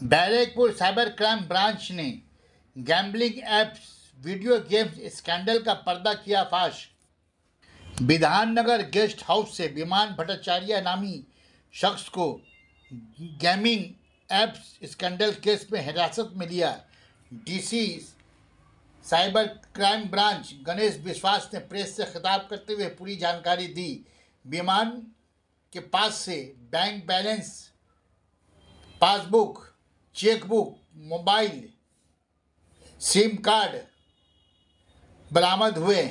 Barrackpore cyber crime branch ने gambling apps video games scandal का पर्दा किया फाश। विधाननगर गेस्ट हाउस से विमान भट्टाचार्य नामी शख्स को गेमिंग एप्स स्कैंडल केस में हिरासत में लिया। DC cyber crime branch Ganesh विश्वास ने प्रेस से खिताब करते हुए पूरी जानकारी दी। विमान के पास से bank balance, passbook, chequebook, mobile, SIM card बरामद हुए।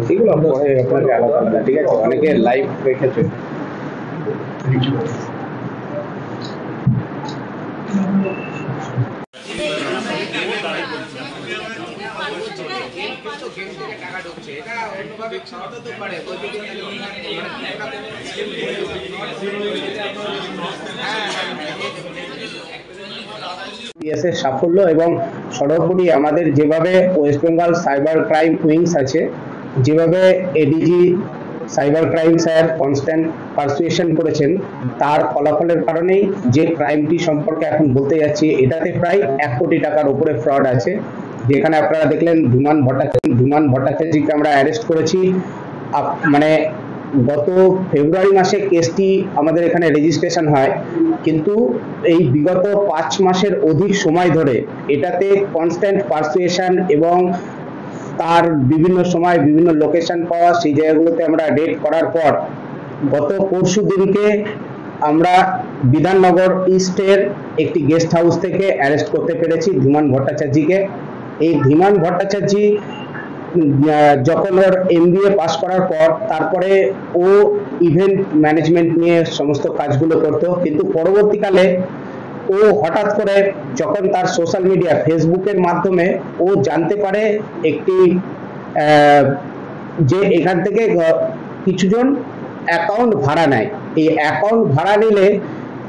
এগুলো আপনাকে আলাদা আলাদা, ঠিক আছে? অনেকে লাইভ রেখেছে। সাফল্য এবং সর্বোপরি আমাদের যেভাবে West Bengal cyber crime wings আছে, যেভাবে ADG cyber crime sir constant persuasion করেছেন, তার ফলাফলের কারণেই যে ক্রাইমটি সম্পর্কে এখন বলতে যাচ্ছি, এটাতে প্রায় 1 কোটি টাকার উপরে ফ্রড আছে। যেখানে আপনারা দেখলেন ধীমান ভট্টাচার্যকে আমরা অ্যারেস্ট করেছি। মানে গত ফেব্রুয়ারি মাসে কেসটি আমাদের এখানে রেজিস্ট্রেশন হয়, কিন্তু এই বিগত 5 মাসের অধিক সময় ধরে এটাতে কনস্ট্যান্ট পারসুয়েশন এবং তার বিভিন্ন সময় বিভিন্ন লোকেশন পাওয়া, সেই জায়গাগুলোতে আমরা রেড করার পর গত পরশু দিনকে আমরা বিধাননগর ইস্টের একটি গেস্ট হাউস থেকে অ্যারেস্ট করতে পেরেছি ধীমান ভট্টাচার্যকে। এই ধীমান ভট্টাচার্য যখন ওর MBA পাস করার পর তারপরে ও ইভেন্ট ম্যানেজমেন্ট নিয়ে সমস্ত কাজগুলো করতো, কিন্তু পরবর্তীকালে ও হঠাৎ করে যখন তার সোশ্যাল মিডিয়া ফেসবুকের মাধ্যমে ও জানতে পারে একটি যে এখান থেকে কিছুজন অ্যাকাউন্ট ভাড়া নেয়। এই অ্যাকাউন্ট ভাড়া নিলে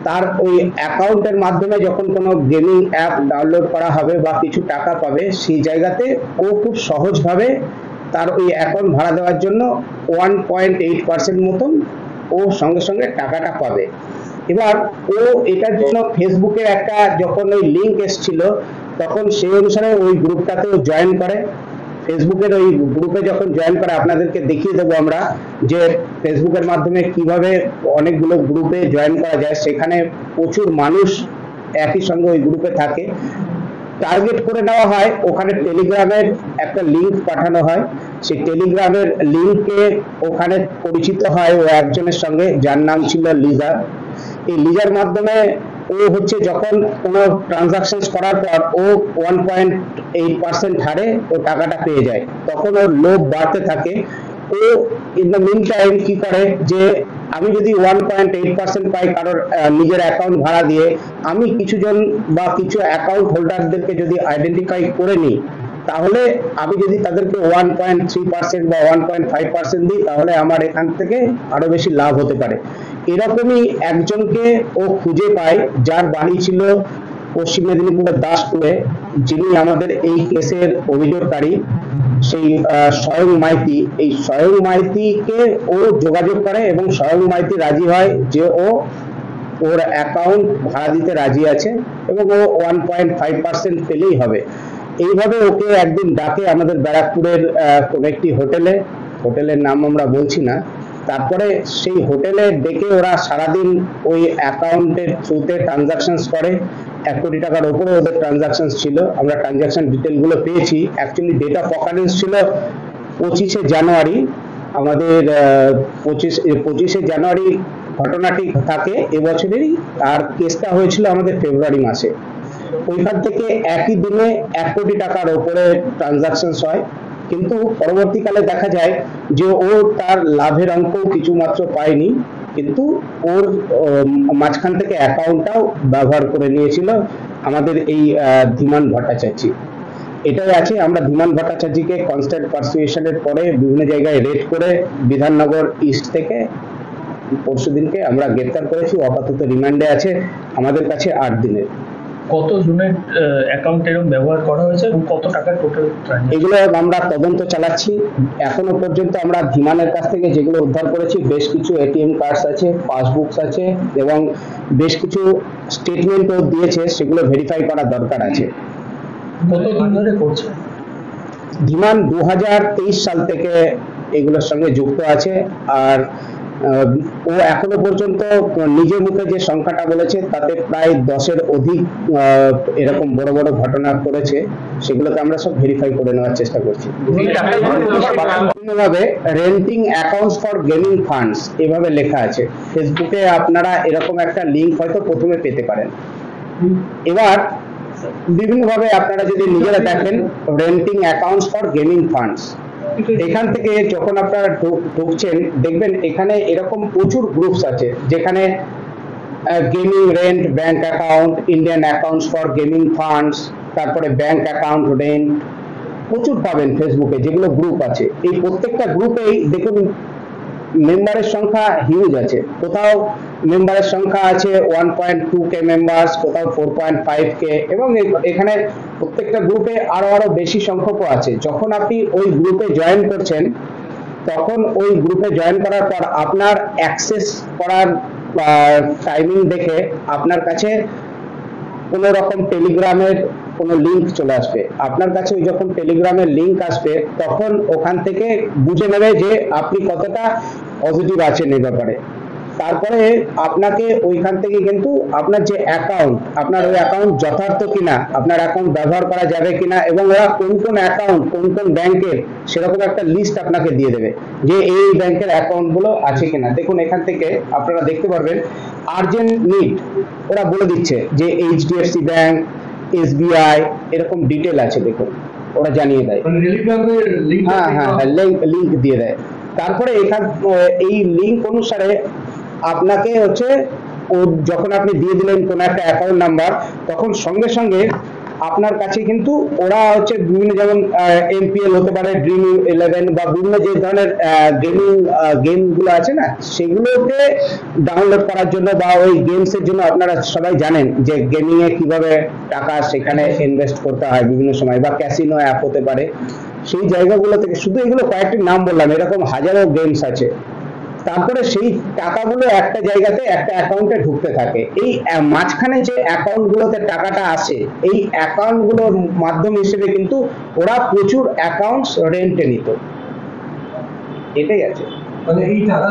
তার ওই অ্যাকাউন্টের মাধ্যমে যখন কোনো গেমিং অ্যাপ ডাউনলোড করা হবে বা কিছু টাকা পাবে, সেই জায়গাতে ও খুব সহজভাবে তার ওই অ্যাকাউন্ট ভাড়া দেওয়ার জন্য 1.8% মতন ও সঙ্গে সঙ্গে টাকাটা পাবে। এবার ও এটার জন্য ফেসবুকে একটা যখন ওই লিঙ্ক এসেছিল, তখন সেই অনুসারে ওই গ্রুপটাতেও জয়েন করে। ফেসবুকের ওই গ্রুপে যখন জয়েন করে, আপনাদেরকে দেখিয়ে দেবো আমরা যে ফেসবুকের মাধ্যমে কিভাবে অনেকগুলো গ্রুপে জয়েন করা যায়। সেখানে প্রচুর মানুষ একই সঙ্গে ওই গ্রুপে থাকে। টার্গেট করে নেওয়া হয়, ওখানে টেলিগ্রামের একটা লিঙ্ক পাঠানো হয়। সেই টেলিগ্রামের লিঙ্কে ওখানে পরিচিত হয় ও একজনের সঙ্গে, যার নাম ছিল লিজা। এই লিজার মাধ্যমে ও হচ্ছে যখন কোনো ট্রানজাকশন করার পর ও 1.8% হারে ও টাকাটা পেয়ে যায়, তখন ওর লোভ বাড়তে থাকে। ও ইন দ্য মিন টাইম কি করে যে আমি যদি 1.8% পাই কারোর নিজের অ্যাকাউন্ট ভাড়া দিয়ে, আমি কিছুজন বা কিছু অ্যাকাউন্ট হোল্ডারদেরকে যদি আইডেন্টিফাই করে নিই, তাহলে আমি যদি তাদেরকে 1.3% বা 1.5% দিই, তাহলে আমার এখান থেকে আরো বেশি লাভ হতে পারে। এরকমই একজনকে ও খুঁজে পায়, যার বাড়ি ছিল পশ্চিম মেদিনীপুরের দাসপুরে, যিনি আমাদের এই কেসের অভিযোগকারী, সেই স্বয়ং মাইতি। এই স্বয়ং মাইতিকে ও যোগাযোগ করে এবং স্বয়ং মাইতি রাজি হয় যে ওর অ্যাকাউন্ট ভাড়া দিতে রাজি আছে এবং ও 1.5% পেলেই হবে। এইভাবে ওকে একদিন ডাকে আমাদের ব্যারাকপুরের কোন একটি হোটেলের নাম আমরা বলছি না। তারপরে সেই হোটেলে ডেকে ওরা সারাদিন ওই অ্যাকাউন্টের থ্রুতে ট্রানজাকশন করে। 1 কোটি টাকার উপরে ওদের ট্রানজাকশন ছিল। আমরা ট্রানজাকশন ডিটেলগুলো পেয়েছি। অ্যাকচুয়ালি ডেট অফ অকারেন্স ছিল 25শে জানুয়ারি। আমাদের 25শে জানুয়ারি ঘটনাটি থাকে এবছরেরই, আর কেসটা হয়েছিল আমাদের ফেব্রুয়ারি মাসে। ওইখান থেকে একই দিনে 1 কোটি টাকার উপরে ট্রানজাকশন হয়, কিন্তু পরবর্তীকালে দেখা যায় যে ও তার লাভের অঙ্ক কিছু মাত্র পায়নি, কিন্তু ওর মাঝখান থেকে অ্যাকাউন্টটাও ব্যবহার করে নিয়েছিল আমাদের এই ধীমান ভট্টাচার্য। এটাই আছে। আমরা ধীমান ভট্টাচার্যকে কনস্ট্যান্ট পারসুয়েশনের পরে বিভিন্ন জায়গায় রেড করে বিধাননগর ইস্ট থেকে পরশুদিনকে আমরা গ্রেপ্তার করেছি। আপাতত রিমান্ডে আছে আমাদের কাছে 8 দিনের। কত জনের অ্যাকাউন্ট এরকম ব্যবহার করা হয়েছে এবং কত টাকা টোটাল এগুলো আমরা তদন্ত চালাচ্ছি। এখনো পর্যন্ত আমরা ধীমানের কাছ থেকে যেগুলো উদ্ধার করেছি, বেশ কিছু এটিএম কার্ডস আছে, পাসবুকস আছে এবং বেশ কিছু স্টেটমেন্টও দিয়েছে, সেগুলো ভেরিফাই করা দরকার আছে। কতদিন ধরে করছে? ধীমান 2023 সাল থেকে এগুলোর সঙ্গে যুক্ত আছে। আর ও এখনো পর্যন্ত নিজের মুখে যে সংখ্যাটা বলেছে তাতে প্রায় 10-এর অধিক এরকম বড় বড় ঘটনা করেছে। সেগুলোকে আমরা সব ভেরিফাই করে নেওয়ার চেষ্টা করছি। ভাবে renting accounts for gaming funds এভাবে লেখা আছে। ফেসবুকে আপনারা এরকম একটা লিংক হয়তো প্রথমে পেতে পারেন। এবার বিভিন্নভাবে আপনারা যদি নিজেরা দেখেন, renting accounts for gaming funds, এখান থেকে যখন আপনারা ঢুকছেন দেখবেন এখানে এরকম প্রচুর গ্রুপস আছে, যেখানে gaming rent bank account, Indian accounts for gaming funds, তারপরে ব্যাংক অ্যাকাউন্ট রেন্ট প্রচুর পাবেন ফেসবুকে যেগুলো গ্রুপ আছে। এই প্রত্যেকটা গ্রুপেই দেখুন মেম্বারের সংখ্যা হিউজ আছে। কোথাও মেম্বারের সংখ্যা আছে 1.2k মেম্বার্স, কোথাও 4.5k, এবং এখানে প্রত্যেকটা গ্রুপে আরো বেশি সংখ্যকও আছে। যখন আপনি ওই গ্রুপে জয়েন করছেন, তখন ওই গ্রুপে জয়েন করার পর আপনার অ্যাক্সেস করার টাইমিং দেখে আপনার কাছে কোনো রকম টেলিগ্রামের কোনো লিংক চলে আসবে। আপনার কাছে ওই যখন টেলিগ্রামের লিংক আসবে, তখন ওখান থেকে বুঝে নেবে যে আপনি কতটা পজিটিভ আছেন এই ব্যাপারে। তারপরে আপনাকে ওইখান থেকে কিন্তু আপনার যে অ্যাকাউন্ট, আপনার ওই অ্যাকাউন্ট যথার্থ কিনা, আপনার অ্যাকাউন্ট ব্যবহার করা যাবে কিনা, এবং ওরা কোন কোন অ্যাকাউন্ট কোন কোন ব্যাংকের সেরকম একটা লিস্ট আপনাকে দিয়ে দেবে যে এই ব্যাংকের অ্যাকাউন্ট গুলো আছে কিনা। দেখুন এখান থেকে আপনারা দেখতে পারবেন আর্জেন্ট নিড ওরা বলে দিচ্ছে যে এইচডিএফসি ব্যাংক, এসবিআই, এরকম ডিটেল আছে। দেখুন ওরা জানিয়ে দেয়, লিংক দিয়ে দেয়। তারপরে এই লিংক অনুসারে আপনাকে যখন আপনি দিয়ে দিলেন কোন একটা অ্যাকাউন্ট নাম্বার, তখন সঙ্গে সঙ্গে আপনার কাছে কিন্তু ওরা বিভিন্ন, যেমন এমপিএল হতে পারে, ড্রিম 11 বা বিভিন্ন যে ধরনের গেম গুলো আছে না, সেগুলোকে ডাউনলোড করার জন্য বা ওই গেমস এর জন্য আপনারা সবাই জানেন যে গেমিং এ কিভাবে টাকা সেখানে ইনভেস্ট করতে হয় বিভিন্ন সময়, বা ক্যাসিনো অ্যাপ হতে পারে। সেই জায়গাগুলো থেকে, শুধু এগুলো কয়েকটি নাম বললাম, এরকম হাজারো গেমস আছে। তারপরে সেই টাকাগুলো একটা জায়গাতে একটা অ্যাকাউন্টে ঢুকতে থাকে। এই মাঝখানে যে অ্যাকাউন্ট গুলোতে টাকাটা আসে, এই অ্যাকাউন্ট গুলোর মাধ্যম হিসেবে কিন্তু ওরা প্রচুর অ্যাকাউন্টস রেন্টে নিত। এটাই আছে, মানে এই টাকা